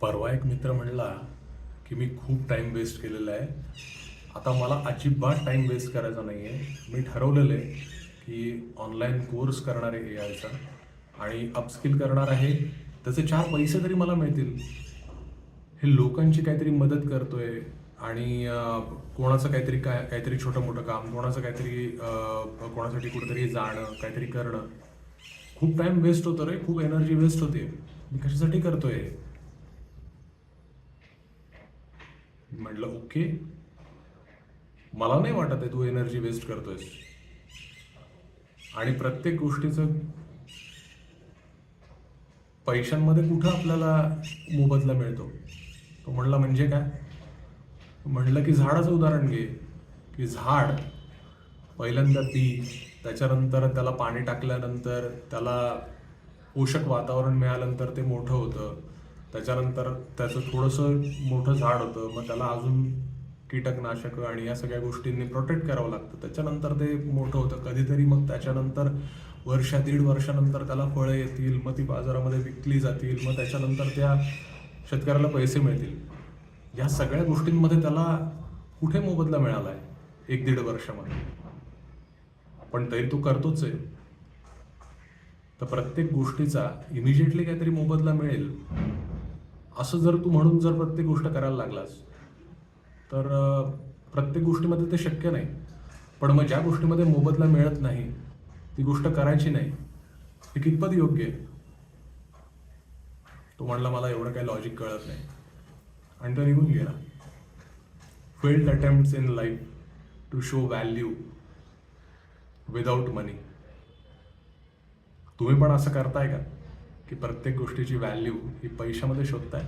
परवा एक मित्र म्हणला की मी खूप टाईम वेस्ट केलेला आहे. आता मला अजिबात टाईम वेस्ट करायचा नाही आहे. मी ठरवलेलं आहे की ऑनलाईन कोर्स करणार आहे एआयचा आणि अपस्किल करणार आहे. त्याचे 4 पैसे तरी मला मिळतील. हे लोकांची काहीतरी मदत करतोय आणि कोणाचं काहीतरी छोटं-मोठं काम, कोणाचं काहीतरी कोणासाठी कुठेतरी जाणं, काहीतरी करणं. खूप टाईम वेस्ट होतो रे, खूप एनर्जी वेस्ट होते. मी कशासाठी करतोय हे? म्हटलं ओके, मला नाही वाटत आहे तू एनर्जी वेस्ट करतोयस आणि प्रत्येक गोष्टीचं पैशांमध्ये कुठं आपल्याला मोबदला मिळतो. तो म्हणला म्हणजे काय? म्हणलं की झाडाचं उदाहरण घे, की झाड पहिल्यांदा त्याच्यानंतर त्याला पाणी टाकल्यानंतर त्याला पोषक वातावरण मिळाल्यानंतर ते मोठं होतं. त्याच्यानंतर त्याचं थोडंसं मोठं झाड होतं, मग त्याला अजून कीटकनाशकं आणि या सगळ्या गोष्टींनी प्रोटेक्ट करावं लागतं. त्याच्यानंतर ते मोठं होतं. कधीतरी मग त्याच्यानंतर वर्ष, दीड वर्षानंतर त्याला फळं येतील, मग ती बाजारामध्ये विकली जातील, मग त्याच्यानंतर त्या शेतकऱ्याला पैसे मिळतील. या सगळ्या गोष्टींमध्ये त्याला कुठे मोबदला मिळाला आहे 1-1.5 वर्षामध्ये? पण तरी तो करतोच आहे. तर प्रत्येक गोष्टीचा इमिजिएटली काहीतरी मोबदला मिळेल असं जर तू म्हणून जर प्रत्येक गोष्ट करायला लागलास तर प्रत्येक गोष्टीमध्ये ते शक्य नाही. पण मग ज्या गोष्टीमध्ये मोबदला मिळत नाही ती गोष्ट करायची नाही, हे कितपत योग्य आहे? तो म्हणला मला एवढं काही लॉजिक कळत नाही आणि तो निघून गेला. Failed attempts in life to show value without money. तुम्ही पण असं करताय का की प्रत्येक गोष्टीची व्हॅल्यू ही पैशामध्ये शोधताय?